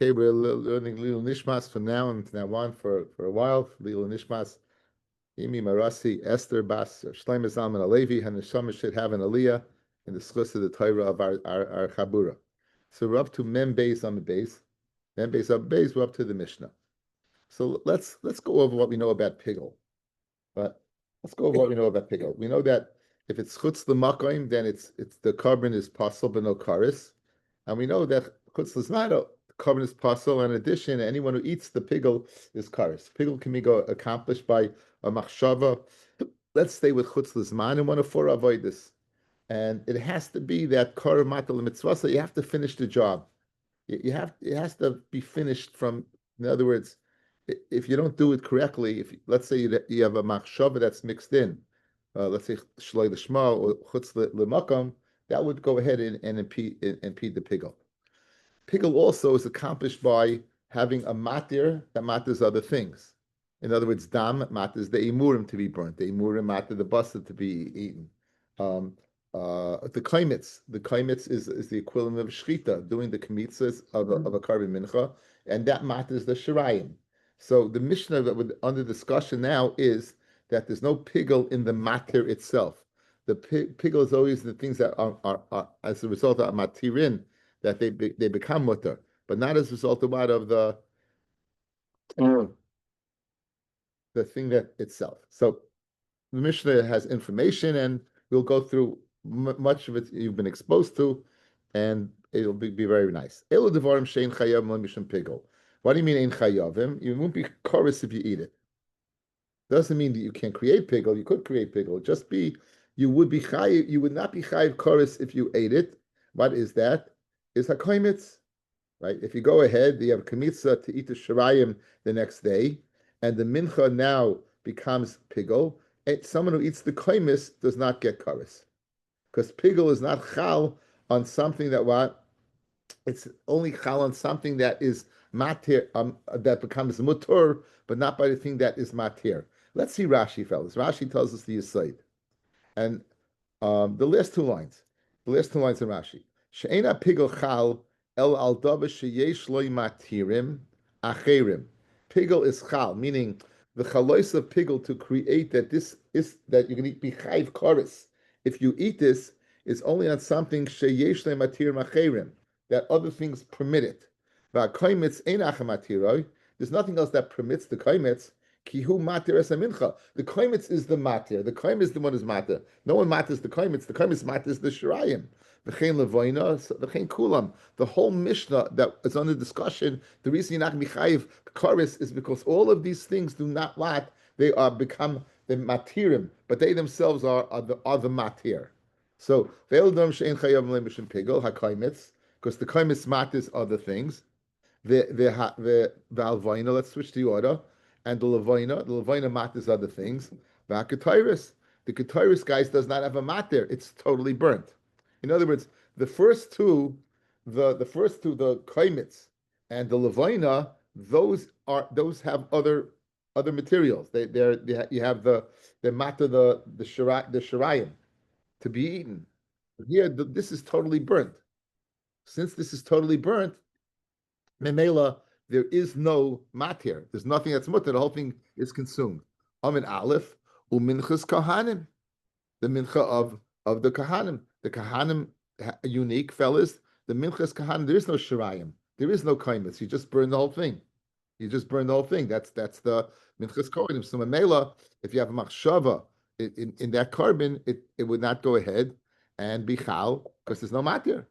Okay, we're learning Lil Nishmas from now on for a while. Lil Nishmas, Imi Marasi, Esther Bas, Shlomo Zalman Alevi, and the Neshama should have an aliyah in the schus of the Torah of our Chabura. So we're up to Mem Beis on the base. Mem Beis on the base, we're up to the Mishnah. So let's go over what we know about Pigel. But let's go over what we know about Pigel. We know that if it's chutz l'makoim, then it's the carbon is possible but no karis. And we know that chutz l'zmano, carbon is possible. In addition, anyone who eats the pigel is karis. Pigel can be accomplished by a machshava. Let's stay with chutz l'zman and one of four avoidus. And it has to be that kar matal mitzvah. So you have to finish the job. It has to be finished from. In other words, if you don't do it correctly, if let's say you have a machshava that's mixed in, let's say shloi l'shma or chutz l'makam, that would go ahead and impede the pigel. Pigel also is accomplished by having a matir that maters other things. In other words, dam maters the imurim to be burnt, the imurim matter the basa to be eaten. The kaimitz is the equivalent of shchita, doing the kmitzas of a carbon mincha, and that matters the shirayim. So the Mishnah that would under discussion now is that there's no pigel in the matir itself. The pigel is always the things that are as a result of matirin that they become mutter, but not as a result of what of the thing that itself. So the Mishnah has information, and we'll go through much of it you've been exposed to, and it'll be very nice. Elu devarim shein chayav mishum pigel. What do you mean ein chayavim? You won't be chorus if you eat it. Doesn't mean that you can't create pigel. You could create pigel. Just be you would be chayiv. You would not be chayiv chorus if you ate it. What is that? It's a kaimitz, right? If you go ahead, you have kmitza to eat the shirayim the next day, and the mincha now becomes pigel. And someone who eats the kaimitz does not get chorus, because pigel is not chal on something that what? It's only chal on something that is matir, that becomes mutur, but not by the thing that is matir. Let's see Rashi, fellas. Rashi tells us the aside, and the last two lines in Rashi. She'ena pigel chal el al dava sheyesh loy matirim acherim. Pigel is chal, meaning the chalois of pigel to create that this is that you can be chayv chorus. If you eat this, it's only on something sheyesh loy matirim acherim, that other things permit it. There's nothing else that permits the kaimitz. Kihu matir es mincha. The kaimitz is the matir. The kaimitz is the one who's matir. No one matters the kaimitz. The kaimitz matters the shirayim. V'chein levoina, v'chein kulam. The whole Mishnah that is under discussion, the reason you're not going to be chayiv karis is because all of these things do not what they are become the matirim, but they themselves are the matir. So ve'eldam she'en chayav le'mishim pigel hakaimitz, because the kaimitz matters other things. The alvaina, let's switch the order, and the lavaina matters other things. The ketairis, guys, does not have a matter; it's totally burnt. In other words, the first two, the kaimitz and the lavaina, those have other materials. You have the matter the shirayim to be eaten. Here, this is totally burnt. Since this is totally burnt, memela, there is no matir. There's nothing that's mutter. The whole thing is consumed. Amin aleph uminchas kahanim, the mincha of the kahanim. The kahanim unique fellas. The minchas kahanim. There is no shirayim. There is no kaimitz. You just burn the whole thing. That's the minchas kohanim. So memela, if you have a machshava in that carbon, it would not go ahead and be chal because there's no matir.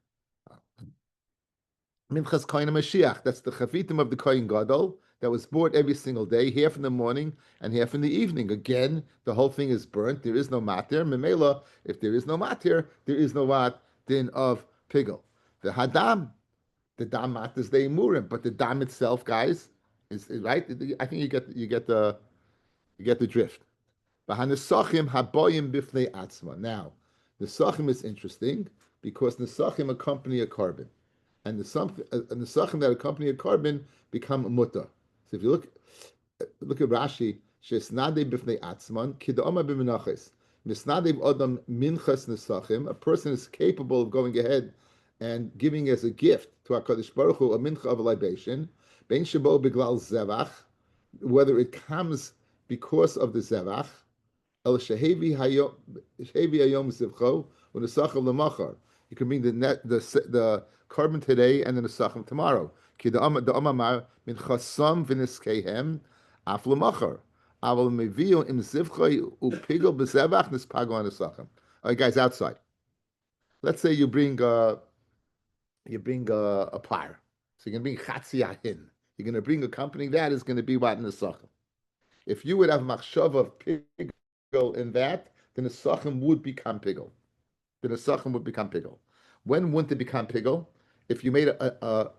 Minchas Kohen Mashiach, that's the chavitim of the Kohen Gadol that was bought every single day, half in the morning and half in the evening. Again, the whole thing is burnt. There is no matir. Memela, if there is no matir, there is no what din of pigel. The hadam, the dam matters the imurim, but the dam itself, guys, is right. I think you get the drift. V'hanesachim haboyim bifnei atzma. Now, nesachim is interesting because nesachim accompany a carbon. And the nesachim that accompany a carbon become mutter. So if you look at Rashi, she'esnadei b'fnei atzman kid'oma b'menachos misnadei adam minchas nesachim. A person is capable of going ahead and giving as a gift to HaKadosh Baruch Hu a mincha of a libation, ben shabo biglal zevach, whether it comes because of the zevach, el shehevi hayom zivcho u'nesachim lemachar. You can bring the carbon today and then the sachem tomorrow. Ki the amamar min chasam v'niskehem af lemachar. Aval mevio im zivcho u'pigel b'zevach nispago on the sachem. All right, guys, outside. Let's say you bring a par. So you're going to bring chatzi ahin. You're going to bring accompanying that is going to be what in the sachem. If you would have machshava of pigel in that, then the sachem would become pigel. When wouldn't it become pigel? If you made a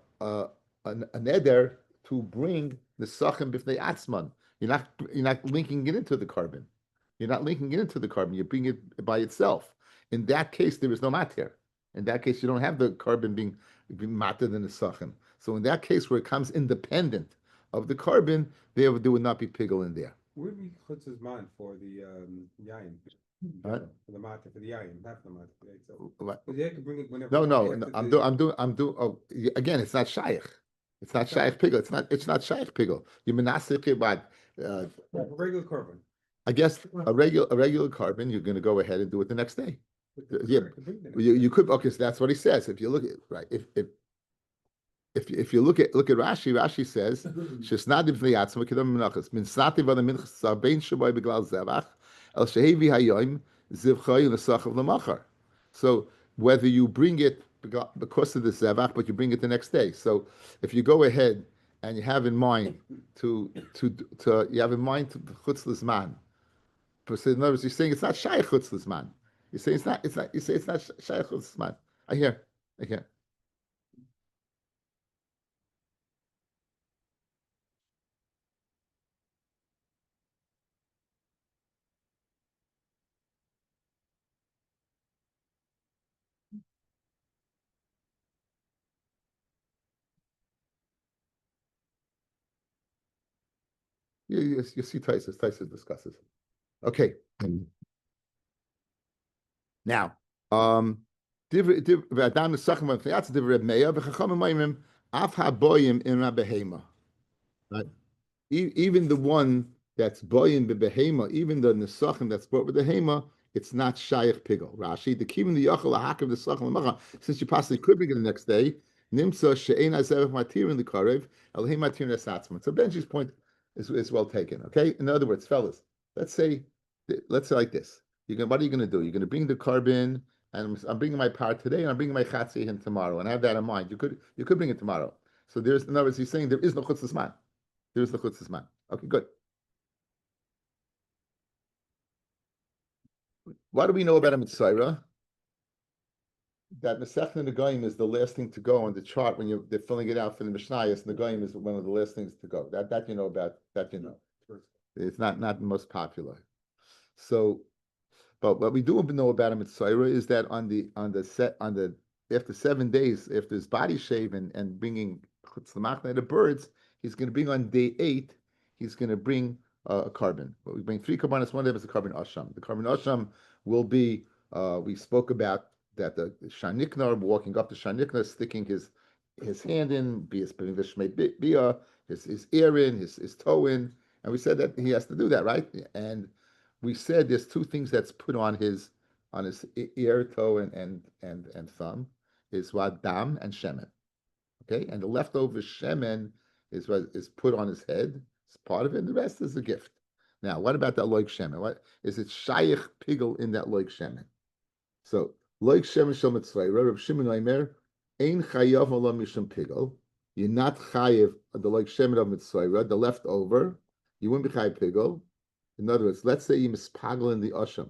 neder to bring the sachem b'fnei atzman, you're not linking it into the carbon. You bring it by itself. In that case, there is no matir. In that case, you don't have the carbon being matter than the sachem. So in that case, where it comes independent of the carbon, there would not be pigel in there. Would be chutz's man for the yayin, Right. for the matter for the yayin, not the matter. So, What? but they can bring it whenever. No. I'm doing. Oh, again, it's not shaykh. It's not shaykh pigel. It's not shaykh pigel. You menasik about. Regular carbon. I guess a regular carbon. You're going to go ahead and do it the next day. Yeah, you could. Okay, so that's what he says. If you look at right, if you look at Rashi says shesnadim v'nei atzma kedam menachas min sativ v'adam minchas sarbein shaboy beglal zevach el shehevi hayom zivchay l'sachav l'machar. So whether you bring it because of the zevach, but you bring it the next day. So if you go ahead and you have in mind to chutz l'zman, in other words, you're saying it's not shaykh chutz l'zman. You say it's not. You say it's not shaykh l'zman. I hear. You see Taisus discusses. Okay. Now, right? Even the one that's boyin bebehema, even the nesachim that's brought with the hema, it's not shaykh pigel. Rashi, the kivim the yachal hakim the sachim l'macha, since you possibly could bring it the next day, nimsa she'ein azevach matir in the karev, elhei matir nesatzman. So Benji's point is well taken. Okay, in other words, fellas, let's say like this. What are you going to do? You're going to bring the carbon, and I'm bringing my part today, and I'm bringing my chatzi in tomorrow, and have that in mind. You could bring it tomorrow. So in other words, he's saying there is no chutzes man. There is the chutzes man. Okay, good. What do we know about a mitzvah? That Masechta Negoim is the last thing to go on the chart when they're filling it out for the Mishnayos. Negoim is one of the last things to go. That you know about. That you know. It's not the most popular. So, but what we do know about a mitzvah is that after 7 days, after his body shave and bringing chutz l'machna the birds, he's going to bring on day 8. He's going to bring a carbon. But we bring 3 carbonas. One of them is the carbon asham. The carbon asham will be. We spoke about that the shaniknar walking up to shaniknar, sticking his hand in, be his bia, his ear in, his toe in, and we said that he has to do that, right? And we said there's 2 things that's put on his ear, toe, and thumb is what dam and shemen. Okay, and the leftover shemen is what is put on his head. It's part of it, and the rest is a gift. Now, what about that loik shemen? What is it? Shaykh pigel in that loik shemen. So loik shemen shel mitzvah. Rabbi Shimon Omer ein chayav olam mishum pigel. You're not chayav the loik shemen of mitzvah. The leftover, you wouldn't be chayav pigel. In other words, let's say you mispagel in the asham.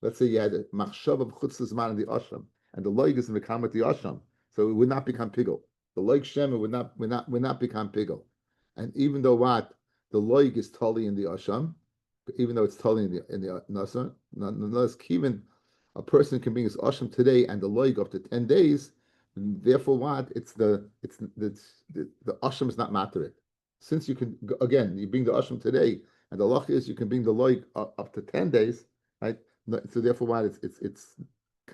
Let's say you had a machshav of chutz l'zman in the asham, and the loik is in the kam with the asham, so it would not become pigel. The loik shemen would not become pigel. And even though the loik is totally in the asham, even though it's totally in the nasa, nonetheless, even a person can bring his asham today and the loik up to 10 days. Therefore, the asham is not matter. Since you can again, you bring the asham today, and the loch is you can bring the loik up to 10 days, right? So therefore, it's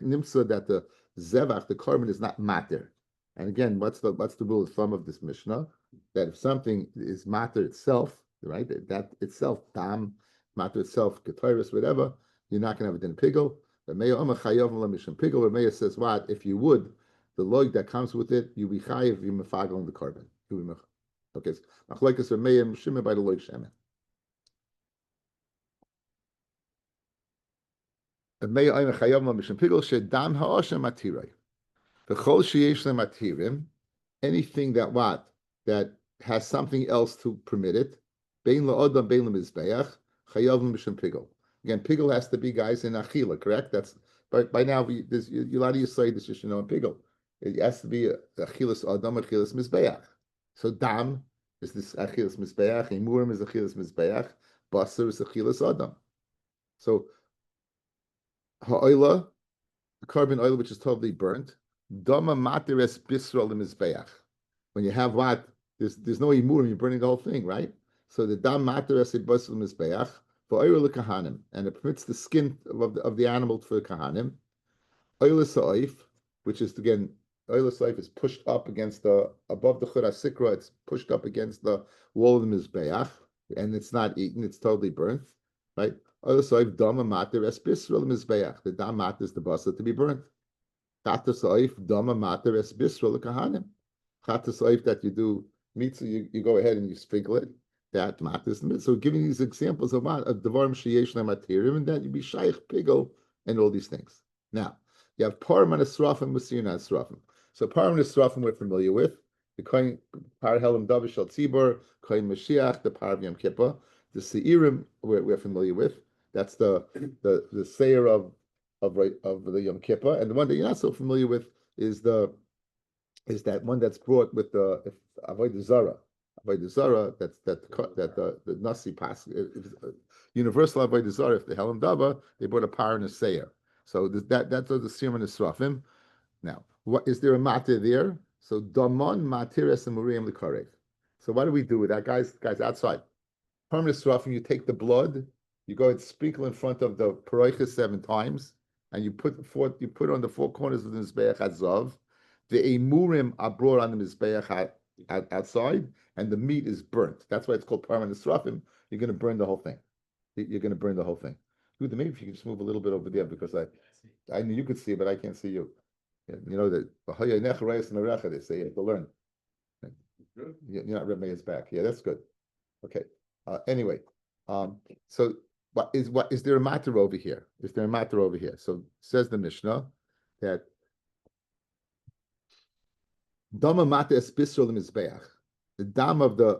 nimsa that Zevach, the carbon is not matter. And again, what's the rule of thumb of this Mishnah? That if something is matter itself, right, that itself, dam, matter itself, ketoris, whatever, you're not going to have a din pigel. Pigel, Meir says what? If you would, the log that comes with it, you be chayiv, you mefagel on the carbon. Okay, machlekes Meir Shimon by the log shemen. Meir omer chayav l'mishum pigel shedam ha'oshem matiray. V'chol sheyesh lematirim, anything that has something else to permit it, bein la'odam bein lemizbeach, chayav l'mishum pigel. Again, pigel has to be, guys, in achila, correct? That's by now. There's a lot of you say this, you should know in pigel. It has to be achilas adam, achilas mizbeach. So dam is this achilas mizbeach, imurim is achilas mizbeach, basar is achilas adam. So ha'oila, the carbon oil which is totally burnt, dama materes bisra lemizbeach. When you have what? There's no imurim, you're burning the whole thing, right? So the dam materes bisra lemizbeach for oil kahanim, and it permits the skin of the animal for kahanim. Oil sa'if, which is again, oil sa'if is pushed up against above the chura sikra, it's pushed up against the wall of the mizbeach, and it's not eaten, it's totally burnt, right? Oil sa'if dama materes bisra lemizbeach. The dam mater is the basa to be burnt. Chata sa'if dama materes bisra kahanim. Chata sa'if that you do meat, so you go ahead and you sprinkle it. That matters. So giving these examples of devarim sheyesh material, and that you be shaykh pigel and all these things. Now you have parim and esrafim, musir and esrafim. So parim and esrafim we're familiar with. The kohen par helam davar shel tzibur, kohen mashiach, the par of Yom Kippur. The seirim we're familiar with. That's the seir of the Yom Kippur, and the one that you're not so familiar with is that one that's brought with the avodah zara. Avodah Zara, that the Nasi pass universal Avodah Zara. If the Helam Dava, they brought a par and a seir. So that's the Sirim and the Srafim. Now, what is there a matir there? So Damon Matiris and Muriam Likarev. So what do we do with that, guys? Guys, outside. Permanent Srafim, you take the blood, you go and sprinkle in front of the Paroicha 7 times, and you put on the 4 corners of the Mizbeach Hazav. The Emurim are brought on the Mizbeach outside, and the meat is burnt. That's why it's called Parman Esrafim. You're going to burn the whole thing. You're going to burn the whole thing. Maybe if you can just move a little bit over there, because I knew you could see it, but I can't see you. You know that they say you have to learn. You're not Reb Meir's back. Yeah, that's good. Okay. Anyway, so what is there a matter over here? Is there a matter over here? So says the Mishnah that Dama mata es bisro lemizbeach. The dam of the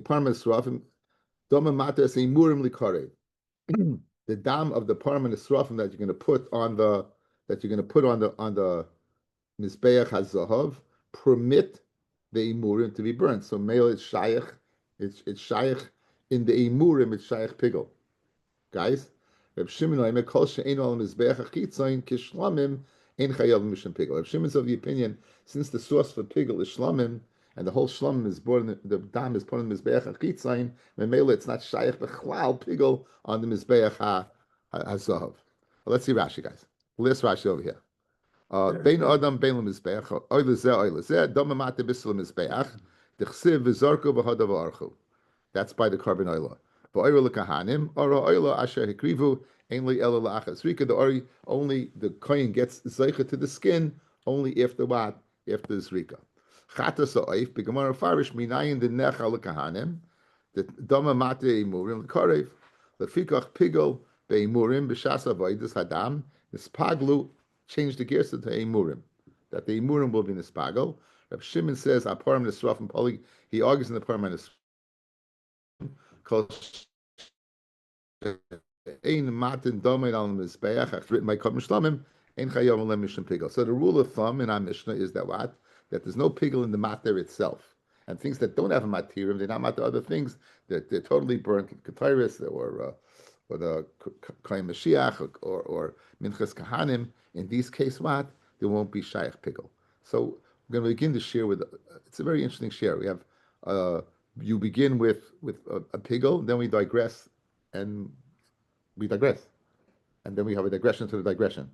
parma esrafim. Dama mata es imurim likare. The dam of the parma esrafim that you're going to put on the mizbeach hazahav permit the imurim to be burnt. So male is shaykh. It's shaykh in the imurim. It's shaykh pigel. Guys, Reb Shimon oimer kol she'einu al mizbeach achitzayin kishlamim. Reb Shimon's of the opinion, since the source for pigel is shlamim, and the whole shlamim is born, the dam is put on the mizbeach hachitzayin, memela it's not shaykh bechlal pigel on the mizbeach hazahav. Let's see Rashi, guys. Let's Rashi over here. Bein adam bein lemizbeach oile zeh dama mate bisel mizbeach dechsiv v'zarku v'hadav archu. That's by the carbon oil. V'oiro lekahanim ora oilo asher hikrivu. Only the kohen gets zeicha to the skin only after what? After the zrika. Chata sa'if b'gemara farish minayin the necha lekahanim the dama mate imurim l'karev lefikach pigel be'imurim b'shas avodas hadam nispaglu change the gears to imurim that the imurim will be nispagel. Reb Shimon says aparim nisrafim poly. He argues in the aparim nisrafim called written by Shlamim. So the rule of thumb in our Mishnah is that what? That there's no pigel in the matter itself. And things that don't have a materium, they're not matter other things, they're totally burnt, katiris, or the Kohen Mashiach, or Minchas Kahanim. In these cases, what? There won't be Shaykh pigel. So we're going to begin to share with, it's a very interesting share. We have, you begin with a pigel, then we digress, and we digress. And then we have a digression to the digression.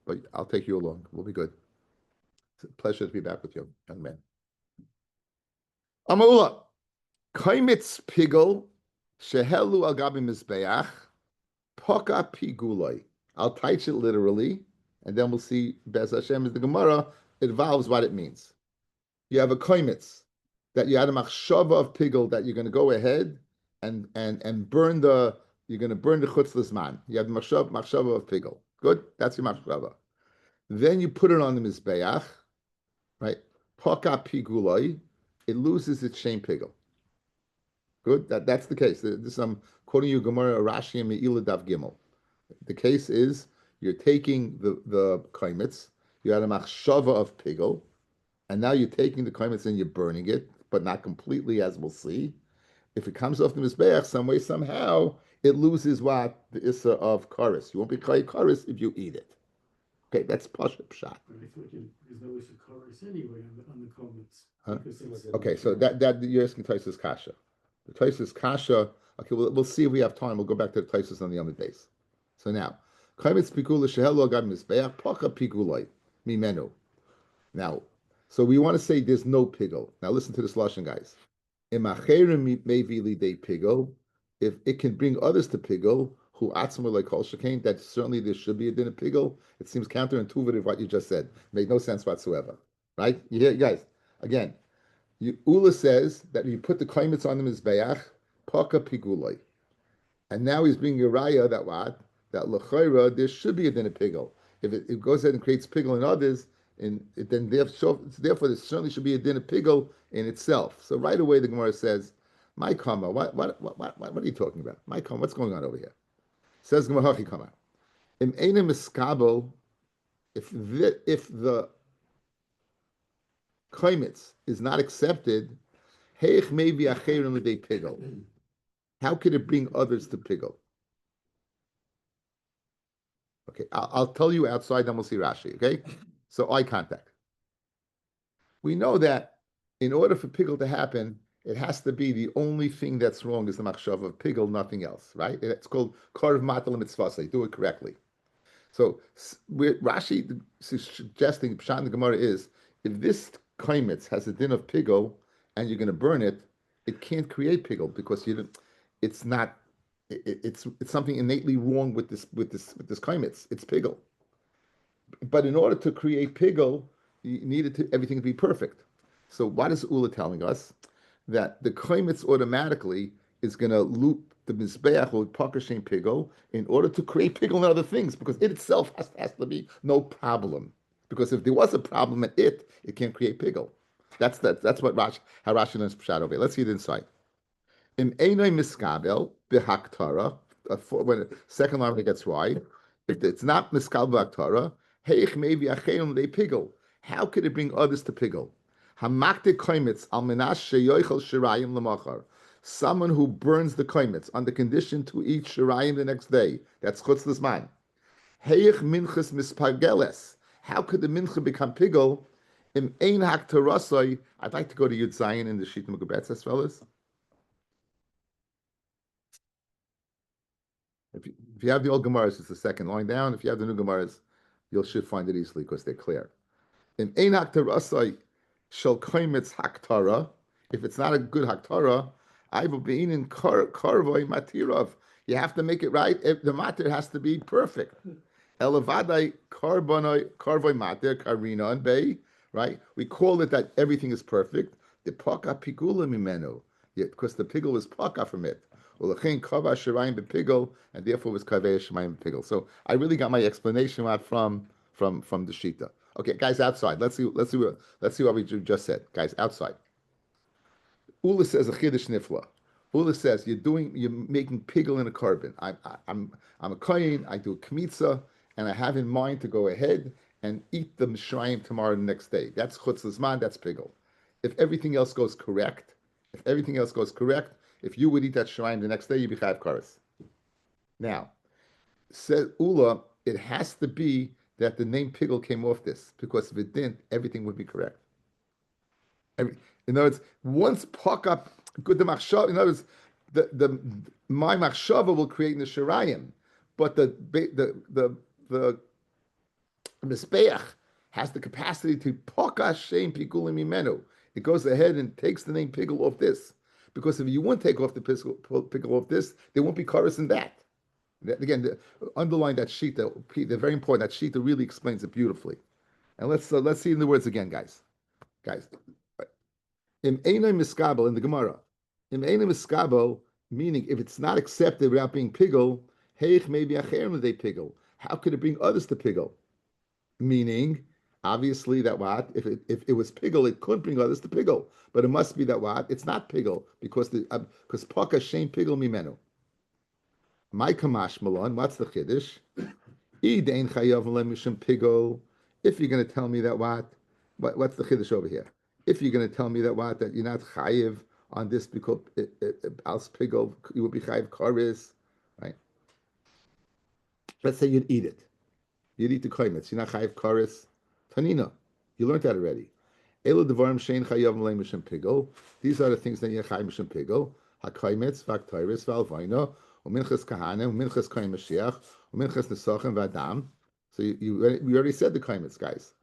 but I'll take you along. We'll be good. It's a pleasure to be back with you, young man. Amula, kaimitz pigel shehelu al gabi mizbeach poka piguloi. I'll teach it literally, and then we'll see Bez Hashem is the Gemara. It involves what it means. You have a kaimitz that you had a machshava of pigel that you're going to go ahead and burn the chutz lizman. You have the machshava of pigel. Good, that's your machshava. Then you put it on the mizbeach, right? Poka piguloi, it loses its shame pigel. Good, that's the case. This I'm quoting you Gemara Rashi and Me'ila Daf Gimel. The case is you're taking the kaimitz, you had a machshava of pigel, and now you're taking the kaimitz and you're burning it, but not completely, as we'll see. If it comes off the mizbeach some way, somehow, it loses what? The issa of karis. You won't be chayiv karis if you eat it. Okay, that's pashut pshat. But I thought there's no issue chorus anyway on the comments. Huh? Because it's- Okay, so that you're asking Taisus Kasha. The Taisus Kasha. Okay, we'll see if we have time. We'll go back to the Taisus on the other days. So now, kaimitz pikula shehelo agad mizbeach poka pikuloi mimenu. Now, so we want to say there's no pigel. Now listen to this lashon, guys. Imacherim maybe lidei pigel. If it can bring others to pigel, who atzma like kol shekain, that certainly there should be a din of pigel. It seems counterintuitive what you just said. Made no sense whatsoever, right? You hear, guys? Again, Ula says that you put the kaimitz on the mizbeach, poka piguloi, and now he's bringing a raya that what? That l'chayra there should be a din of pigel. If it goes ahead and creates pigel in others, then therefore there certainly should be a din of pigel in itself. So right away the Gemara says, "My kama, what are you talking about? My kama, what's going on over here?" Says Gemara, "Hachi kama, im enem miskabel, if the kaimitz is not accepted, heich maybe acherim l'dei pigel. How could it bring others to pigel?" Okay, I'll tell you outside, then we'll see Rashi, okay? So eye contact. We know that in order for pigel to happen, it has to be the only thing that's wrong is the machshav of pigel, nothing else, right? It's called karv matal mitzvah. Do it correctly. So Rashi suggesting Pshat in the Gemara is if this kaimitz has a din of pigel and you're going to burn it, it can't create pigel because it's not. It's something innately wrong with this kaimitz. It's pigel. But in order to create pigel, you needed everything to be perfect. So what is Ula telling us? That the kaimitz automatically is going to loop the mizbeach with pakashem pigel in order to create pigel and other things, because it itself has to be no problem. Because if there was a problem at it can't create pigel. That's what how Rashi learns pshat over. Let's see it inside. In Einay Miskabel Bihaktara, when the second line gets wide, if it's not Miskabel Bihaktara, Heich maybe Achayim they pigel. How could it bring others to pigel? Hamakte Kaimitz al Menash Sheyoichel Shirayim Lamachar. Someone who burns the Kaimitz on the condition to eat Shirayim the next day. That's Chutz Lizman. Heich Minchas Mispageles. How could the Mincha become pigel? In Ein Haktarasai, I'd like to go to Yud Zayin in the Shita Mugabetzes, fellas. If you have the old Gemaras, it's the second line down. If you have the new Gemaras, you should find it easily because they're clear. In Ein Haktarasai Shel Kaimitz Haktara, if it's not a good Haktara, I will be in Karvoi Matirov. You have to make it right. The matir has to be perfect. Elavadai Karvoi Matir, Karina and Bay, right? We call it that everything is perfect. The Paka Pigula Mimenu, because the pigul was Paka from it. And therefore was Kaveh Shemayim Pigel. So I really got my explanation out from the Shita. Okay, guys, outside. Let's see what we just said. Guys, outside. Ula says a chiddush nifla. Ula says you're making pigel in a carbon. I'm a kohen. I do a kmitza, and I have in mind to go ahead and eat the mishrayim tomorrow the next day. That's chutz lizman. That's pigel. If everything else goes correct, if you would eat that shirayim the next day, you'd be chayav kares. Now, says Ula, it has to be that the name pigel came off this, because if it didn't, everything would be correct. In other words, once paka good the machshava, in other words, the my machshava will create in the shirayim, but the Mizbeach has the capacity to poka shem pigulim imenu. It goes ahead and takes the name pigul off this. Because if you wouldn't take off the pigul off this, there won't be chorus in that. Again, underline that sheet. They're very important. That sheet really explains it beautifully. And let's see in the words again, guys. Im einay miskabel in the Gemara. Im einay miskabel, meaning if it's not accepted without being pigul, heich maybe acherim they pigul. How could it bring others to pigul? Meaning, obviously, that what if it was pigul, it couldn't bring others to pigul. But it must be that what it's not pigul because paka shem pigul mimenu. My kamash malon. What's the chiddush? Idein chayav lemishim pigul. If you're going to tell me that what's the chiddush over here? If you're going to tell me that you're not chayiv on this because als pigul, you would be chayiv karis, right? Let's say you'd eat it. You'd eat the koimetz. You're not chayiv karis. Tanina, you learned that already. Elu devarim shein chayav lemishim pigul. These are the things that you're chayiv mishim pigul. HaKoimetz, v'aktoiris, v'alvaino, u'minchas kahanim, u'minchas koim Mashiach, u'minchas nesachim, v'adam. So we already said the koimetz, guys.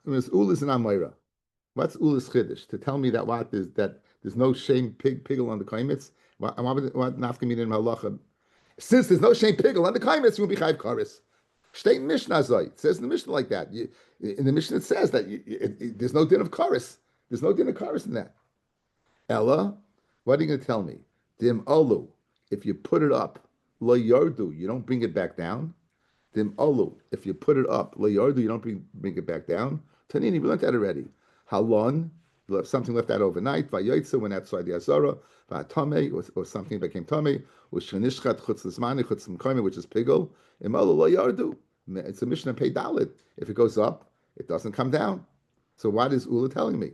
Ulis and Amoira. What's Ulis Chiddush? To tell me that there's no shame pigul on the koimetz? What nafkamin in halacha? Since there's no shame pigul on the koimetz, you will be chayiv karis. State Mishnah Zay. It says in the Mishnah like that. In the Mishnah it says that there's no din of karis. There's no din of karis in that. Ella, what are you going to tell me? Dim olu. If you put it up, lo yardu, you don't bring it back down. Dim olu. If you put it up, lo yardu, you don't bring it back down. Tanini, we learned that already. Halon, something left out overnight. Vayotze, went outside the azara. Vatame, or something became tame. Ushenishchat chutz l'zmani chutz l'mkoime, which is pigul. Imolu lo yardu. It's a Mishnah pei dalit. If it goes up, it doesn't come down. So what is Ula telling me?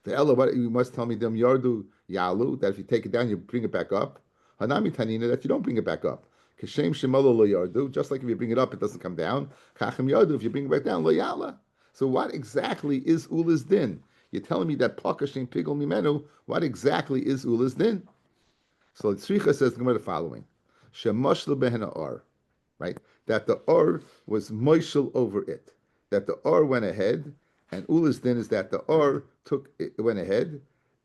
The Ella, what you must tell me, dem yardu yalu, that if you take it down, you bring it back up. Hanami tanina, that you don't bring it back up. Kashem shemolo lo yardu, just like if you bring it up, it doesn't come down. Kachem yardu, if you bring it back down, lo yala. So what exactly is Ula's din? You're telling me that pakashem pigol mimenu, what exactly is Ula's din? So Tzricha says the following. Shemosh lebehena or, right? That the or was moishel over it. That the or went ahead, and Ula's din is that the or went ahead,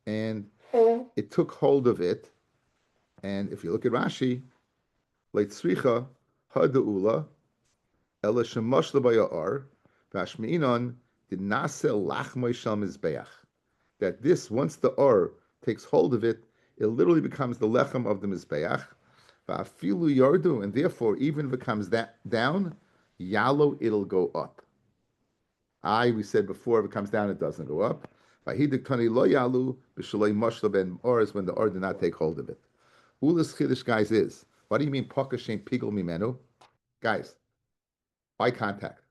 and it took hold of it. And if you look at Rashi, leitzricha hada ula, ela shemosh lebaya or, vashmiinon did nasel lachmoy shal mizbeach. That this, once the or takes hold of it, it literally becomes the lechem of the mizbeach. Va'afilu yardu, and therefore, even if it comes down, yalo, it'll go up. We said before, if it comes down, it doesn't go up. Vahidiktani lo yalu b'shaloi moshla ben or is when the or did not take hold of it. Ulas chiddush, guys, is what do you mean pakashem pigul mimenu? Guys, eye contact.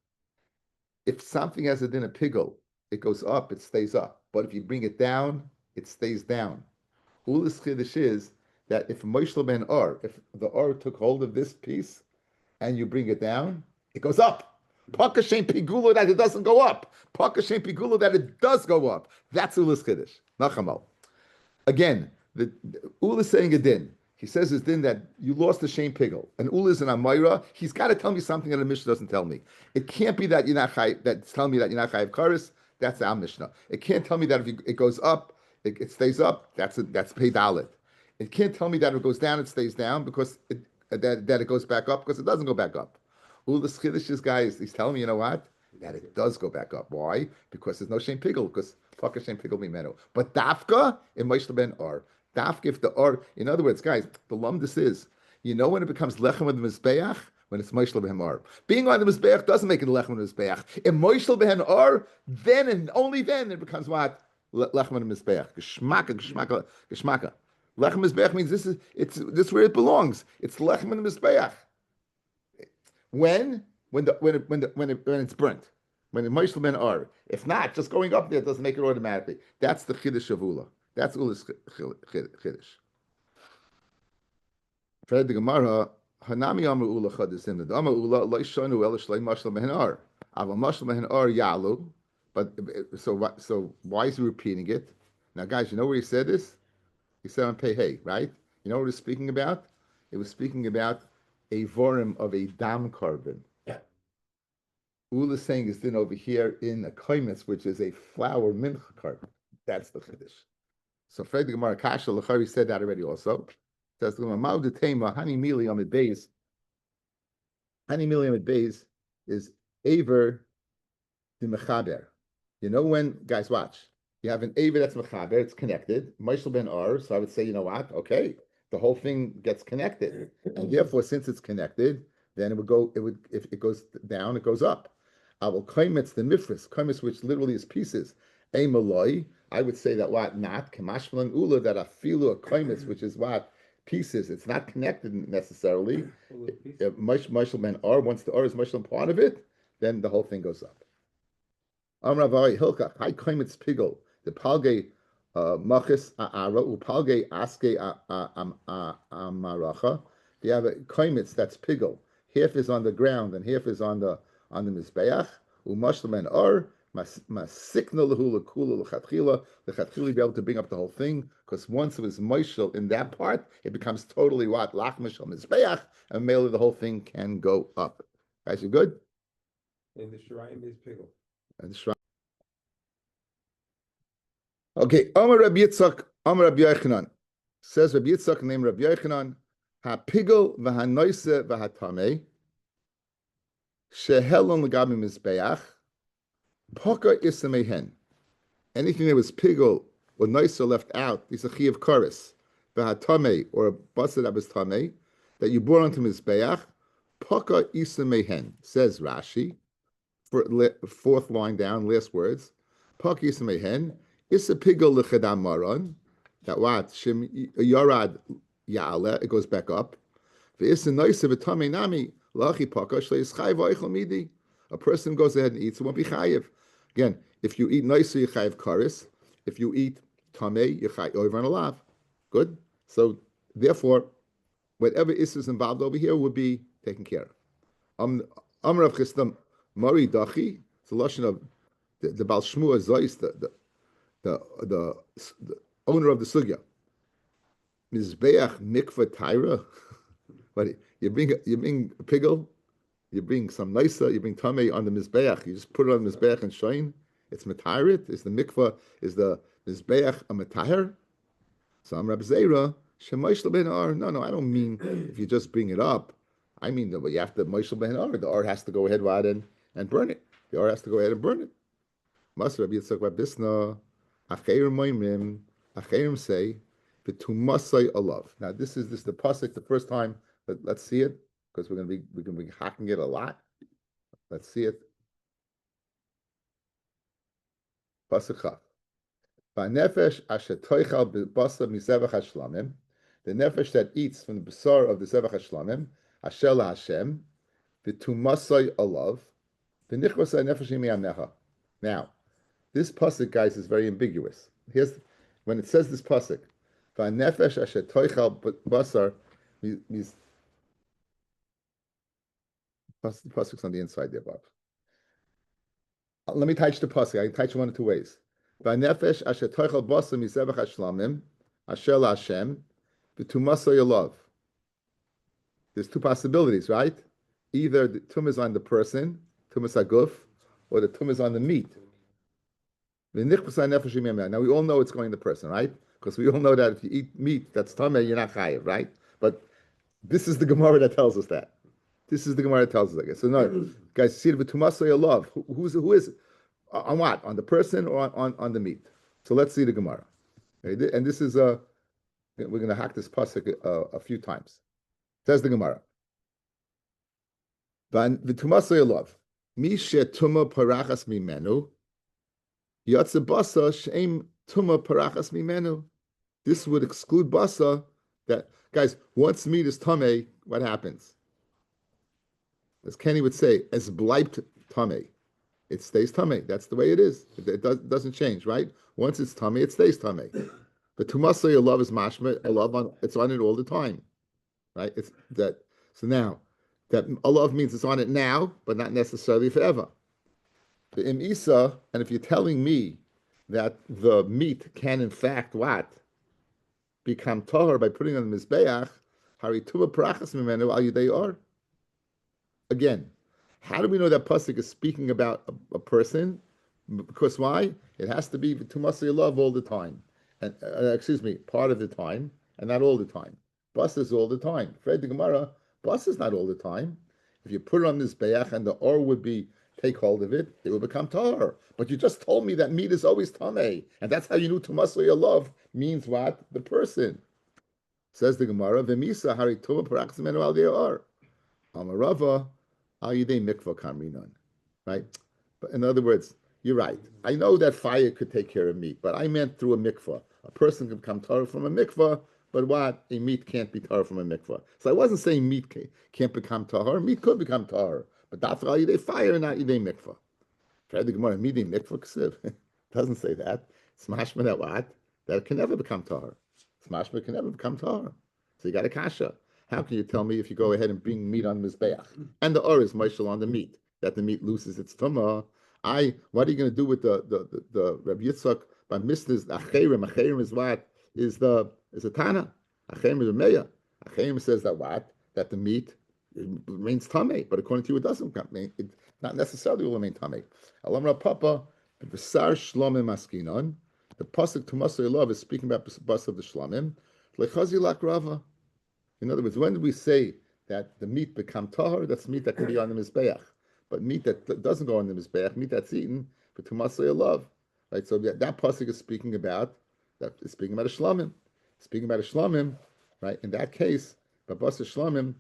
If something has a din of pigul, it goes up, it stays up. But if you bring it down, it stays down. Ulas chiddush is that if moshla ben or, if the or took hold of this piece and you bring it down, it goes up. Pakashem pigulo that it doesn't go up. Pakashem pigulo that it does go up. That's Ulas Chiddush. Nachamal. Again, the Ula is saying a din. He says his din that you lost the shame pigul. And Ula is an Amayra. He's got to tell me something that the Mishnah doesn't tell me. It can't be that you're not chayiv, that's telling me that you're not chayiv karis. That's our Mishnah. It can't tell me that if it goes up, it stays up. That's pei dalit. It can't tell me that if it goes down, it stays down because that it goes back up because it doesn't go back up. Ulas Chiddush, guys, he's telling me, you know what? That it does go back up. Why? Because there's no shame pigul, because fuck shame pigul mimenu. But dafka, it might ben or. Dafka, if the or, in other words, guys, the lumdus is, you know when it becomes lechem with the mizbeach? When it's moishel behen or. Being on the mizbeach doesn't make it lechem with the mizbeach. If moishel behen or, then and only then it becomes what? Lechem with the mizbeach. Geschmaka. Lechem mizbeach means this is where it belongs. It's lechem with the mizbeach. When it's burnt, when the moishel ben or. If not, just going up there doesn't make it automatically. That's the chiddush of Ula. That's Ula's chiddush. Fred the Gemara, Hanami Amar Ula chadisim. The Amar Ula lo shonu el shlei moshel ben or. Aval moshel ben or yalu. But so why is he repeating it? Now, guys, you know where he said this? He said on Pei Hey, right? You know what it was speaking about? It was speaking about a vorim of a dam carbon. Ula is saying is din over here in a kaimis, which is a flour mincha cart. That's the chiddush. So Fred the Gemara Kasha Lachari said that already also. Says the Gemara Ma'u Detema Hani Mili Amid Beis. Hani Mili Amid Beis is Aver the Mechaber. You know when, guys, watch. You have an Aver that's Mechaber, it's connected. Mishal ben Ar, so I would say, you know what? Okay, the whole thing gets connected. And therefore, since it's connected, then if it goes down, it goes up. I will kaimitz the mifris, kaimitz which literally is pieces. A maloi, I would say that what not kamashmalan ula that afilu a kaimitz, which is what pieces. It's not connected necessarily. Mishal ben Ar, once the Ar is Mishal part of it, then the whole thing goes up. Amravai Hilka, High Kaimitz Pigel, the Palge Machis Aara, Upalge Aske Amaracha. You have a Kaimitz that's Pigel. Half is on the ground and half is on the Mizbeach. Umashlam and Ar, Masikna Lahula Kula Lachatchila, Lachatchili be able to bring up the whole thing, because once it was Moishel in that part, it becomes totally what? Lachmishal Mizbeach, and mainly the whole thing can go up. Guys, you good? And the Shirayim is Pigel. And okay, Amar Rabbi Yitzchak, Amar Rabbi Yochanan. Says Rabbi Yitzchak, named Rabbi Yochanan, Ha-pigel v'ha-noise v'ha-tameh, shehelon l'gabi mizbeach, poka isamehen. Anything that was pigel or noise left out, is a chi of chorus, v'ha-tameh, or a basad abis tameh, that you brought onto mizbeach, poka isamehen, says Rashi, fourth line down, last words. Poka isamehen, Isa pigel l'chadam maron, that what? Shem yarad ya'ale, it goes back up. V'isa noise v'tamei nami, lachi paka shleis chayv oichel midi. A person goes ahead and eats, it won't be chayiv. Again, if you eat noise, you chayiv karis. If you eat tamei, you chayiv over on a lav. Good? So, therefore, whatever is involved over here would be taken care of. Amrav chistam mari dachi, it's a lotion of the Baal Shmua Zois, the owner of the sugya. Mizbeach mikvah taira. But you bring a pigel, you bring some nicer, you bring tamei on the mizbeach. You just put it on the mizbeach and shine. It's matahirit. Is the mikvah, is the mizbeach a matahir? So I'm Rabbi Zera. Shemaish ben ar. No, I don't mean if you just bring it up. I mean that you have to Moshe ben ar. The ar has to go ahead and burn it. The ar has to go ahead and burn it. Mas Rabbi Yitzchak Bar Bisna. Acheirim moimim, acheirim say, v'tumasai alav. Now this is the pasuk the first time. Let's see it, because we're going to be hacking it a lot. Let's see it. Pasuk chaf. V'nefesh asher toichal b'basa mizevach hashlamim. The nefesh that eats from the basar of the zevach hashlamim, asher laHashem, v'tumasai alav, v'nichvasai nefesh imiyanecha. Now, this pasuk, guys, is very ambiguous. Here's when it says this pasuk, "Va'nefesh asher toichal basar," means pasuk's on the inside there, Bob. Let me touch the pasuk. I can touch it one of two ways. Va'nefesh asher toichal basar mizevach hashlamim, asher laHashem, v'tumasay yalav. There's two possibilities, right? Either the tum is on the person, tumas aguf, or the tum is on the meat. Now we all know it's going to the person, right? Because we all know that if you eat meat, that's tameh, you're not chayiv, right? But this is the Gemara that tells us that. This is the Gemara that tells us that. So no, guys, see the tumasay love. Who is on what? On the person or on the meat? So let's see the Gemara. Okay? And this is we're going to hack this pasuk a few times. Says the Gemara. The tumasay love. Mi tuma parachas mimenu. Yatsa basa sheim tuma parachas mimenu. This would exclude basa. That guys, once meat is tamei, what happens? As Kenny would say, as bleibt tamei, it stays tamei. That's the way it is. It doesn't change, right? Once it's tamei, it stays tamei. But tumasay a love is mashma. A love it's on it all the time, right? It's that. So now that a love means it's on it now, but not necessarily forever. The im isa, and if you're telling me that the meat can in fact what become tahor by putting on the mizbeach, hari tuva parachas mimenu al yidei or. Again, How do we know that pasuk is speaking about a person? Because why? It has to be tumasay love all the time, and excuse me, part of the time, and not all the time. Bus is all the time. Fred the Gemara, bus is not all the time. If you put it on this bayach and the or would be take hold of it, it will become tar. But you just told me that meat is always tameh, and that's how you knew tumasay love means what? The person. Says the Gemara, V'misa hari tuma paraksim enu al de'or. Amarava al yidei mikvah kamrinon. Right? But in other words, you're right. I know that fire could take care of meat, but I meant through a mikvah. A person can become tar from a mikvah, but what? A meat can't be tar from a mikvah. So I wasn't saying meat can't become tar. Meat could become tar, but that's al yidei fire, not yidei mikvah. Try the Gemara, yidei mikvah ksiv. Doesn't say that. It's mashma that what? That it can never become tar. Smashma can never become tar. So you got a kasha. How can you tell me if you go ahead and bring meat on the mizbeach and the or is moishel on the meat, that the meat loses its tumah? What are you going to do with the Rabbi Yitzchak by misnas acherim? Acherim is what? Is a tana. Acherim is a meya. Acherim says that what? That the meat remains tamei, but according to you, it doesn't. It not necessarily will remain tamei. Alam Rav Papa, v'sar shlomim askinon. The pasuk Tumasay love is speaking about bus of the shlamim. Lechazi lak rava. In other words, when do we say that the meat become tahar? That's meat that can be on the mizbeach. But meat that doesn't go on the mizbeach, meat that's eaten, for Tumasay love, right? So that pasuk is speaking about a shlamim, right? In that case, but bus of shlamim,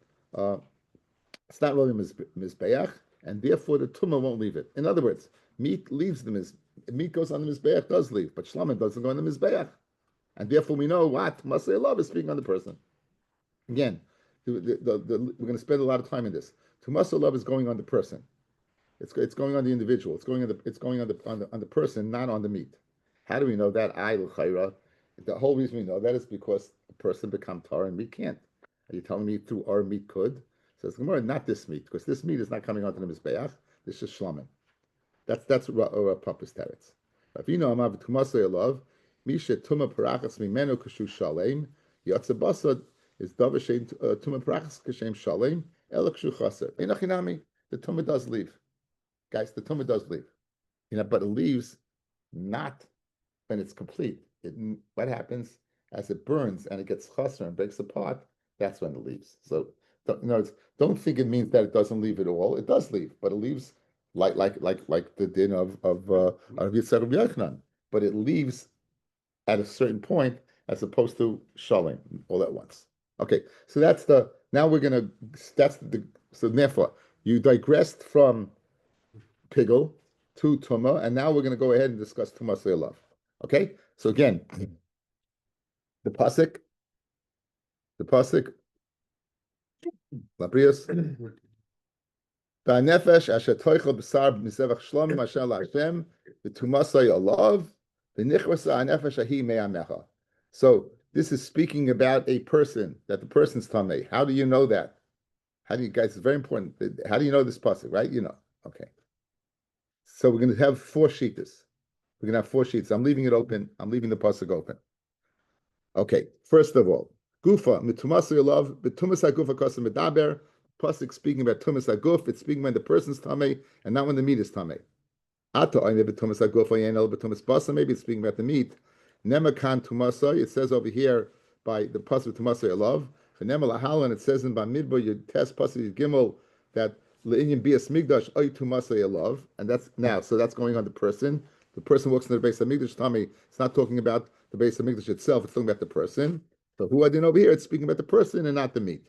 it's not really mizbeach, and therefore the tumah won't leave it. In other words, meat leaves the meat goes on the mizbeach, does leave, but shlamim doesn't go on the mizbeach, and therefore we know what masay love is speaking on the person. Again, we're going to spend a lot of time in this. Tumasay love is going on the person. It's going on the individual. It's going on the person, not on the meat. How do we know that? The whole reason we know that is because a person become tar and meat can't. Are you telling me through our meat could? Says Gemara, not this meat, because this meat is not coming onto the mizbeach. This is shlamim. That's Papa's teretz. Ravina amav tumasay love misha tuma parachas mimenu kashu shalem yatsa basad is davashein tuma parachas kashem shalem el kashu chaser. Einachinami, the tuma does leave, guys. The tuma does leave, but it leaves not when it's complete. What happens as it burns and it gets chaser and breaks apart? That's when it leaves. So don't think it means that it doesn't leave at all. It does leave, but it leaves like the din of Yitzhak Yochanan. But it leaves at a certain point as opposed to shalim all at once. Okay, so so therefore you digressed from pigel to tuma, and now we're going to go ahead and discuss tuma love. Okay, so again, the pasuk. Labrius. V'anefesh asher toichel b'sar b'mizevach shlomim asher la'Hashem v'tumasay alav v'nichvasa anefesh ahi me'amecha. So this is speaking about a person, that the person's tamei. How do you know that? How do you guys? It's very important. How do you know this pasuk? Right? You know. Okay. So we're going to have 4 sheetas. We're going to have 4 sheets. I'm leaving it open. I'm leaving the pasuk open. Okay. First of all. Gufa, mitumasay alav, betumasay gufa kasem medaber. Pasuk speaking about tumas aguf. It's speaking when the person's tamei and not when the meat is tamei. Ata oine betumas aguf oyenel betumas basa. Maybe it's speaking about the meat. Nemakan tumasay. It says over here by the pasuk tumasay alav. V'nema lahalan. It says in Bamidbar you test pasuk gimel that leinyan bias migdash oy tumasay alav, and that's now. So that's going on the person. The person walks into the base of migdash tamei. It's not talking about the base of migdash itself. It's talking about the person. So who I didn't over here, it's speaking about the person and not the meat.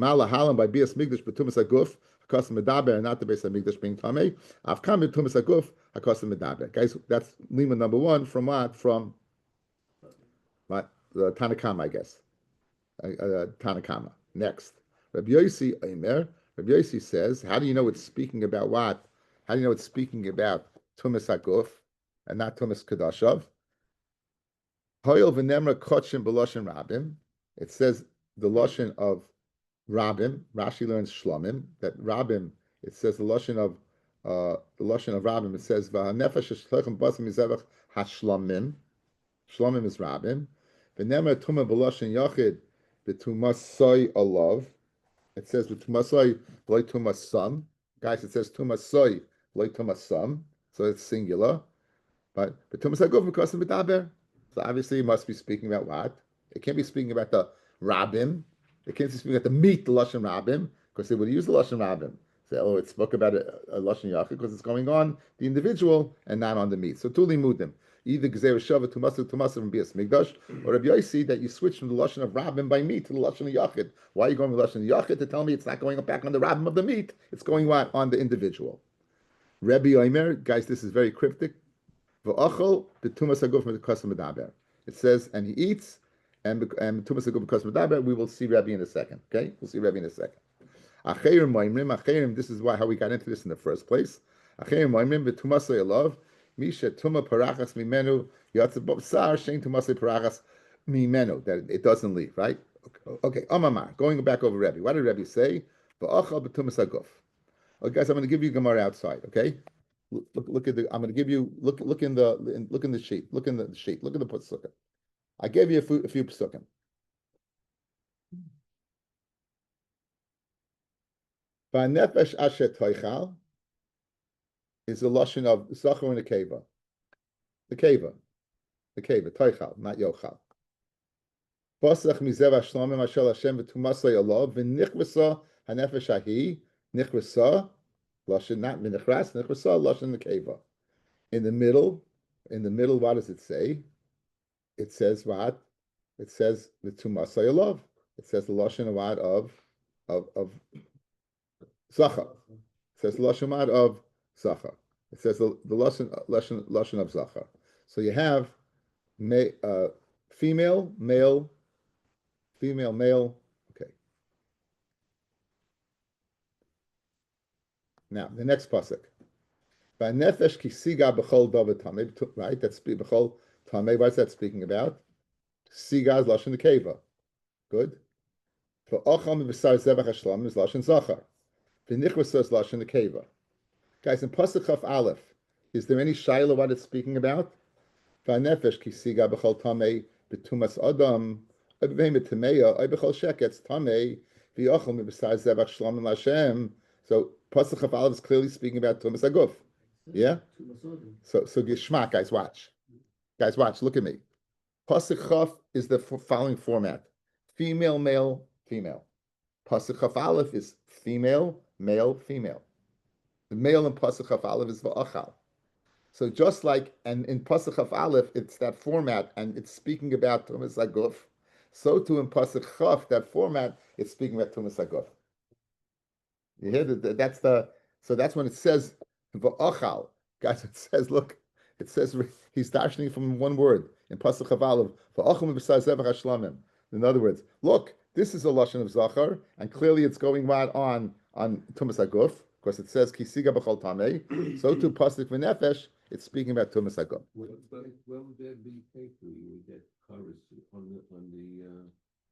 Ma'ala halam by bias migdash betumas aguf hakas medaber, and not the base of migdash being tamei. Avkam betumas aguf hakas medaber. Guys, that's lima number 1 from what? From what? The Tanakama, I guess. Tanakama. Next, Rabbi Yossi Omer. Rabbi Yossi says, how do you know it's speaking about what? How do you know it's speaking about tumas aguf and not tumas kadashav? Hoyel v'nemra kotshim b'loshin rabim. It says the loshin of rabim. Rashi learns shlomim. That rabim. It says the loshin of rabim. It says v'hanefesh shechlochem basim mizevach hashlamim. Shlomim is rabim. V'nemra tuma b'loshin yachid b'tumasay alav. It says b'tumasay v'loy tumasam. Guys, it says tumas soy, like tumas sum, so it's singular. But tumas aguf because of medaber. So obviously, it must be speaking about what? It can't be speaking about the rabbim. It can't be speaking about the meat, the lashon rabbim, because they would use the lashon rabbim. So, oh, it spoke about a lashon yachid because it's going on the individual and not on the meat. So tuli mudim. Either gzeir shava tumasa from bias migdash, or Rabbi Yossi that you switch from the lashon of rabbim by meat to the lashon of yachid. Why are you going with lashon of yachid to tell me it's not going back on the rabbim of the meat? It's going on the individual. Rabbi Omer, guys, this is very cryptic. V'achol b'tumas haguf because medaber. It says, and he eats, and tumas haguf because medaber. We will see Rabbi in a second. Okay, we'll see Rabbi in a second. Acherim moimrim, acherim. This is how we got into this in the first place. Acherim moimrim b'tumas love. Misha tuma parachas mimenu yatzeb sar shein tumas parachas mimenu. That it doesn't leave, right? Okay. Amamar. Going back over Rabbi. What did Rabbi say? V'achol b'tumas haguf. Okay, guys, I'm going to give you Gemara outside. Okay. Look at the. I'm going to give you look in the sheet. Look in the sheet. Look at the psukim. I gave you a few psukim. V'nefesh asher toichal is a lashon of zachar and a keva. The keva, toichal, not yochal. Pasach mizevach shlomim ashel Hashem v'tumasay alav v'nichvasa hanefesh ahi nichvasa lashon not v'nichras nichvasa lashon the keva. In the middle, what does it say? It says what? It says the tumasay alav. It says the lashon of zachar. It says the lashon of zachar. It says the lashon of zachar. So you have female, male. Okay. Now the next pasuk. Nefesh kisiga b'chol davar tamei. Right. That's b'chol tamei. What's that speaking about? Siga is lashon nekeva. Good. For ocham v'sar zevach hashlam is lashon zachar. V'nichvasa is lashon nekeva. Guys, in pasuk chaf aleph, is there any shaila what it's speaking about? V'nefesh kisiga b'chol tamei b'tumas adam. So pasuk of Aleph is clearly speaking about tumas aguf. Yeah. So gishmak, guys, watch. Look at me. Pasuk Chaf is the following format: female, male, female. Pasuk Chaf Aleph is female, male, female. The male in Pasuk Chaf Aleph is va'achal. So just like and in Pasuk Chaf Aleph, it's that format, and it's speaking about tumas aguf. So too in Pasuk Chaf, that format, it's speaking about tumas haguf. You hear that? That's when it says va'achal, guys. It says, look, it says he's darshaning from one word in Pasuk Chavav va'achal b'sar zevach hashlamim. In other words, look, this is a lashon of zachar, and clearly it's going right on tumas haguf. Of course, it says kisiga b'chol tamei. So too Pasuk v'nefesh, it's speaking about tumas haguf. Where would there be paper? You would get chorus on the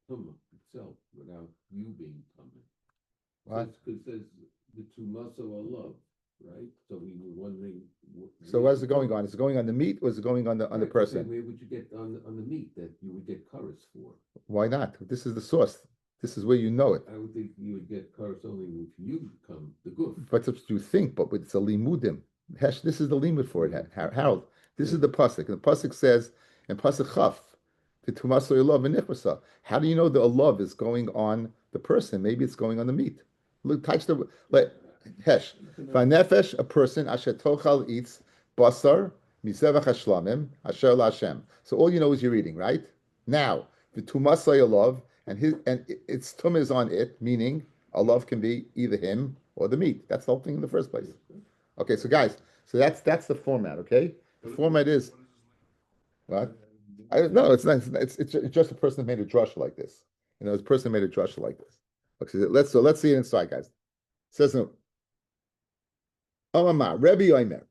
tumah itself without you being tumah. What? Because it says the tumasa love, right? So we were wondering. So where's it going on? Is it going on the meat, or is it going on the person? Where would you get on the meat that you would get chorus for? Why not? This is the source. This is where you know it. I would think you would get chorus only if you become the goof. But you think, but it's a limudim. Hesh, this is the limud for it, Harold. This is the pasuk. And the pasuk says in pasuk chaf, how do you know the love is going on the person? Maybe it's going on the meat. Look, touch the hesh. Vanefesh, a person, asher tochal eats basar misevach hashlamim asher laShem. So all you know is you're eating, right? Now the tumasay love and its tum is on it, meaning a love can be either him or the meat. That's the whole thing in the first place. Okay, so guys, that's the format. Okay, the format is what? I don't know. It's not. It's just a person that made a drush like this. You know, it's a person that made a drush like this. Okay, let's see it inside, guys. It says no. Amama Rabbi Omer,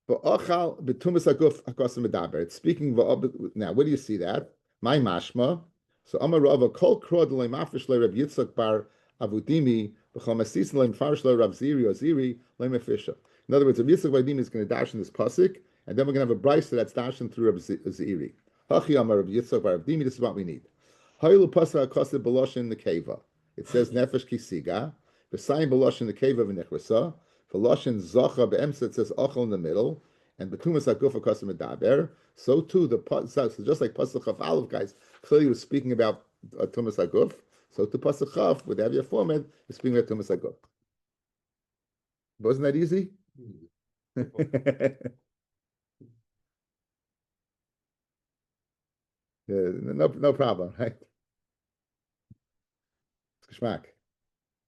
v'achal b'tumas haguf hakosim medaber. It's speaking now. Where do you see that? My mashma. So Amar Rava kol krod loy mafresh loy Rav Yitzchak bar Avudimi b'chol masis loy mafresh loy Rav Ziri or Ziri loy mefisha. In other words, Rav Yitzchak bar Avudimi is going to dash in this pasuk, and then we're going to have a brisa that's dashing through Rav Ziri. Hachi Amar Rav Yitzchak bar Avudimi. This is what we need. Ha'ilu pasuk hakosim b'loshin in the keva. It says nefesh kisiga. B'sayim b'loshin in the keva v'nechrasa. For Loshin Zocha be'emsa it says ochel in the middle, and betumas hagufa kasem medaber. So too so just like pasuk chaf aleph, guys, clearly was speaking about tumas haguf. So to pasuk chaf with the Avia format is speaking about tumas haguf. Wasn't that easy? Yeah, no problem, right? Geschmack.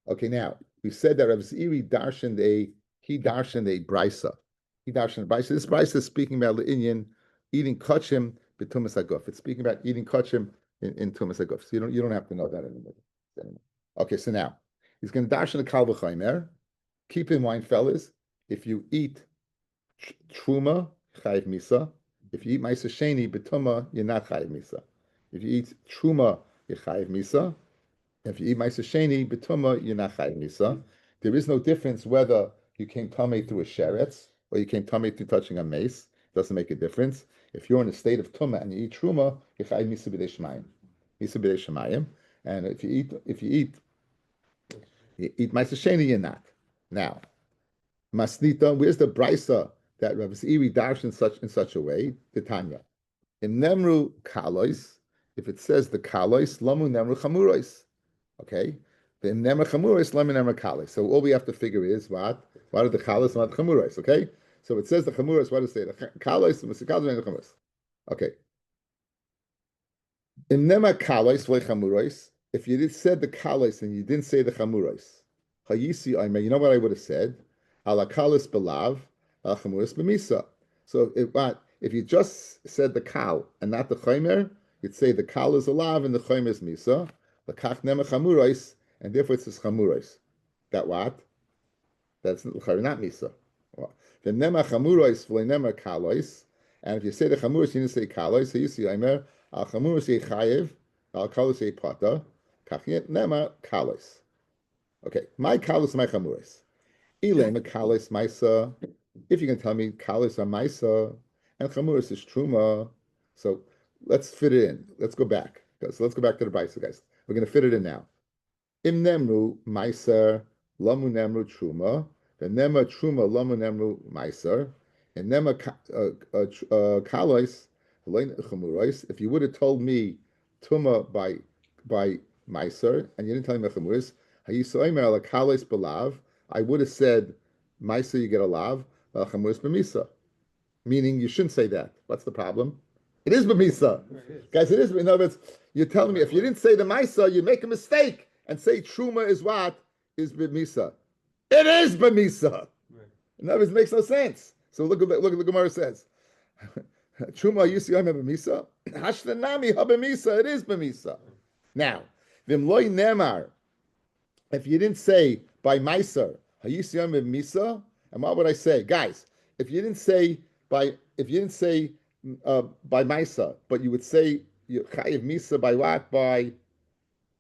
Okay, now we said that Rav Ziri darshaned a brisa. He darshaned a brisa. This brisa is speaking about the Indian eating kachim b'tumas haguf. It's speaking about eating kachim in tumas haguf. So you don't have to know that anymore. Okay, so now he's going to darshan a kal v'chaimer. Keep in mind, fellas, if you eat truma, chayiv misa. If you eat ma'aser sheni b'tuma, you're not chayiv misa. If you eat truma, you're chayiv misa. If you eat ma'aser sheni b'tuma, you're not chayiv misa. There is no difference whether you came tummy through a sheretz or you came tummy through touching a mace. It doesn't make a difference. If you're in a state of tuma and you eat truma, you're chayiv misa b'dei shemayim. Misa b'dei shemayim. And if you eat ma'aser sheni, you're not. Now, Masnita, where's the brisa that Rav Ziri darshan in such a way? The Tanya. In Nemru Kalois, if it says the Kalois, Lamu Nemru Chamurois. Okay? The Nemru Chamurois, Lamu Nemru Kalois. So all we have to figure is what are the Kalois and what are the Chamurois? Okay? So it says the Chamurois, what does it say? The Kalois, the Kalois, and the Chamurois. Okay. In Nemru Kalois, v'le Chamurois, if you said the Kalois and you didn't say the Chamurois, Hayisi Aimer, you know what I would have said? Alakalis belav, chamuris b'misa. So if you just said the kal and not the chaymer, you'd say the kal is alav and the chaymer is misa. The kach nema chamurais, and therefore it says chamurais. That what? That's not misa. The nema chamurais v'le nema kalois, and if you say the chamurais, you didn't say kalois. So you see, Aimer al chamurais ye chayev, al kalois ye pata, kach nema kalois. Okay, my kalois, my chamurais. If you can tell me kalis are maisa and chamuris is truma, so let's fit it in. Let's go back. So let's go back to the brisa, guys. We're going to fit it in now. Im nemru maiser lamu nemru truma, the nema truma lamu nemru maiser, and nema kalis chamuris. If you would have told me tuma by maiser and you didn't tell me chamuris, hayisoimer ala kalis belav. I would have said, Maisa, you get a lav, chamuris b'misa. Meaning you shouldn't say that. What's the problem? It is b'misa. Guys, it is. In other words, you're telling me if you didn't say the Maisa, you make a mistake and say truma is what? Is b'misa. It is b'misa. In other words, it makes no sense. So look at the Gemara says. Truma yisiyam b'misa. Hashtanami ha b'misa. It is b'misa. Now, v'mloi nemar. If you didn't say by Meiser, Hayisiyam Misa, and what would I say, guys? If you didn't say by Meiser, but you would say Chayiv Misa by what? By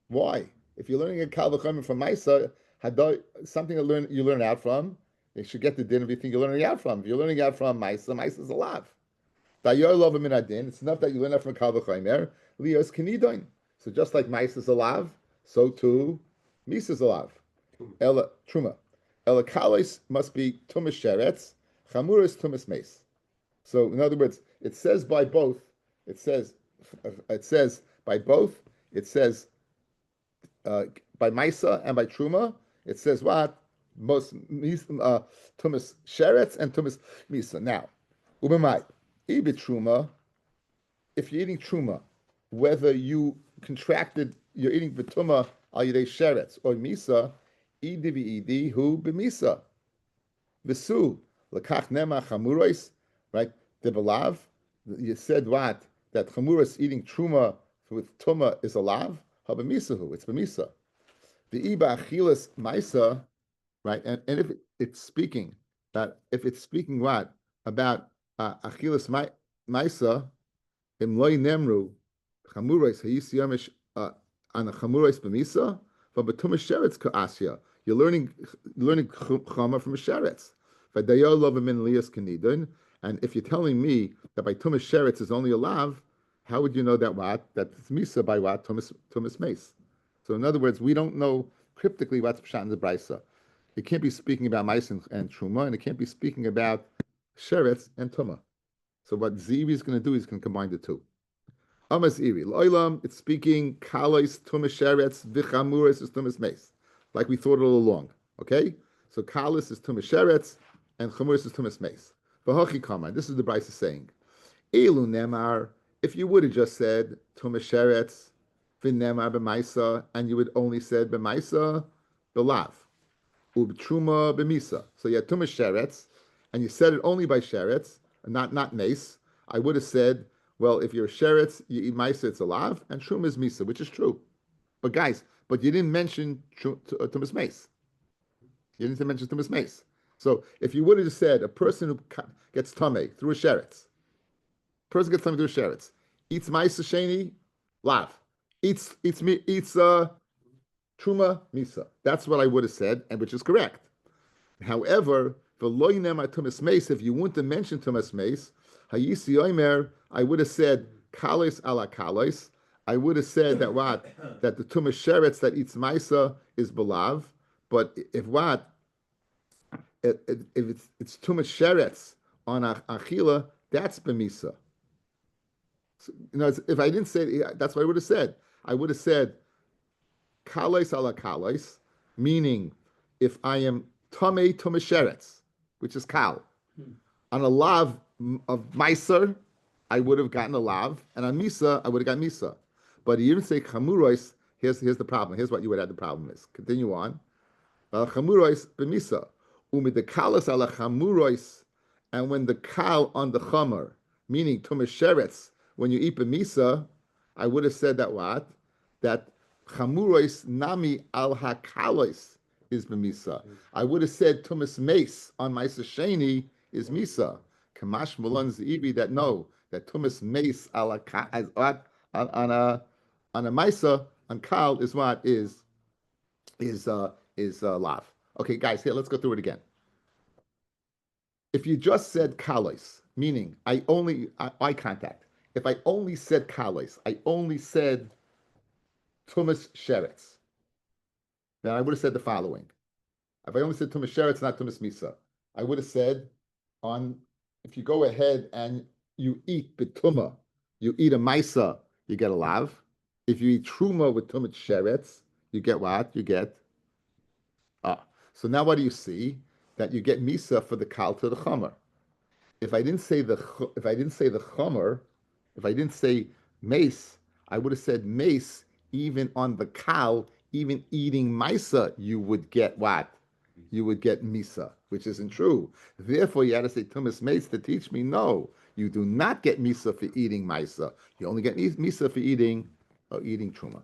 why? If you're learning a Kal V'Chomer from Meiser, something you learn out from, you should get the din of everything you're learning out from. If you're learning out from Meiser, Meiser is a lav. It's enough that you learn out from Kal V'Chomer. Lios Kenidoin. So just like Meiser is a lav, so too Misa is a lav. Ela truma. Ela kalis must be tumas sheretz. Chamuris tumas mace. So in other words, it says by both. It says by both. It says by Maisa and by Truma. It says what? Most tumas sheretz and tumas misa. Now, ubemai ibit Truma. If you're eating Truma, whether you contracted, you're eating betuma al yidei sheretz or misa. Edi hu b'misa. V'su lekach nema chamuros, right? The belav. You said what? That chamuros eating truma with tuma is a lav. Ha b'misahu. It's b'misa. The iba achilas maisa, right? And if it's speaking what about achilas maisa, im loy nemru chamuros hayisiyamish an chamuros b'misa. But b'tumas sheretz ka'asya. You're learning chama from a sheretz. And if you're telling me that by tumas sheretz is only a lav, how would you know that what? That's misa by what? Tumas mace. So in other words, we don't know cryptically what's pshat in the brisa. It can't be speaking about mice and truma, and it can't be speaking about sheretz and tuma. So what Ziri is going to do is going to combine the two. Amas iri loilam. It's speaking kalos tumas sheretz v'chamuris is tumas meis, like we thought all along. Okay, so kalos is tumas sheretz and chamuris is tumas meis. V'hachi kama. This is the Bryce is saying. Elu nemar. If you would have just said tumas sheretz v'nemar b'maisa, and you would only said b'maisa b'lav u'b'truma b'misa. So you had tumas sheretz, and you said it only by sheretz, not mace. I would have said, well, if you're sheretz, you eat maisa, it's a lav, and truma is misa, which is true. But guys, you didn't mention tumas mace. You didn't mention tumas mace. So if you would have just said a person who gets tame through a sheretz, eats maisa sheni, lav, eats truma misa. That's what I would have said, and which is correct. However, if you wouldn't have mentioned tumas mace, hayisi omer, I would have said kalos ala kalos. I would have said that that the tumas sheretz that eats maisa is belav. But if it's tumas sheretz on achila, that's b'misa. So, if I didn't say that's what I would have said. I would have said kalos ala kalos, meaning if I am tumas sheretz, which is kal, on a lav of meiser, I would have gotten a lav, and on misa, I would have got misa. But you didn't say chamurois. Here's the problem. Here's what you would have the problem is. Continue on. Chamurois b'misa umid the kalas ala chamurois, and when the kal on the chamer, meaning tumas sheretz, when you eat b'misa, I would have said that chamurois nami al hakalois is b'misa. I would have said tumas mace on maisa sheni is misa. Kamash Malon Zibi that no, that tumas mace on a maisa on kal is what is lav. Okay, guys, here let's go through it again. If you just said kalos, meaning eye contact. If I only said kalos, I only said tumas sheretz, then I would have said the following. If I only said tumas sheretz, not tumas misa, I would have said if you go ahead and you eat betuma, you eat a maisa, you get a lav. If you eat truma with tumas sheretz, you get what? You get So now what do you see? That you get misa for the kal to the chomer. If I didn't say the chomer, if I didn't say mace, I would have said mace even on the kal, even eating maisa, you would get what? You would get misa, which isn't true. Therefore, you had to say tumas mace to teach me, no, you do not get misa for eating maisa. You only get misa for eating truma.